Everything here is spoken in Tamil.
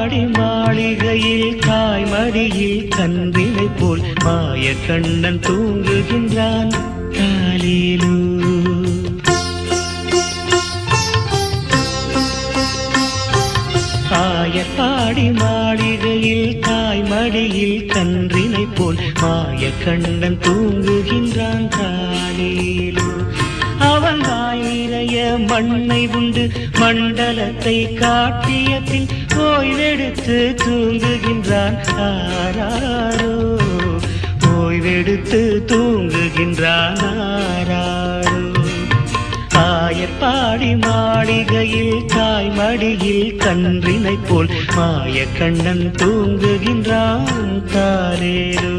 ஆயப்பாடி மாளிகையில் தாய்மடியில் கன்றினை போல் மாய கண்ணன் தூங்குகின்றான் காலிலு. ஆயப்பாடி மாளிகையில் தாய்மடியில் கன்றினை போல் மாய கண்ணன் தூங்குகின்றான் காலிலு. அவன் வாய் நிறைய மண்ணை உண்டு மண்டலத்தை காட்டிய பின் ஓய்வெடுத்து தூங்குகின்றான் ஆராரோ. ஓய்வெடுத்து தூங்குகின்றான் ஆராரோ. ஆயப்பாடி மாளிகையில் தாய்மடியில் கன்றினை போல் மாய கண்ணன் தூங்குகின்றான் தாரேரோ.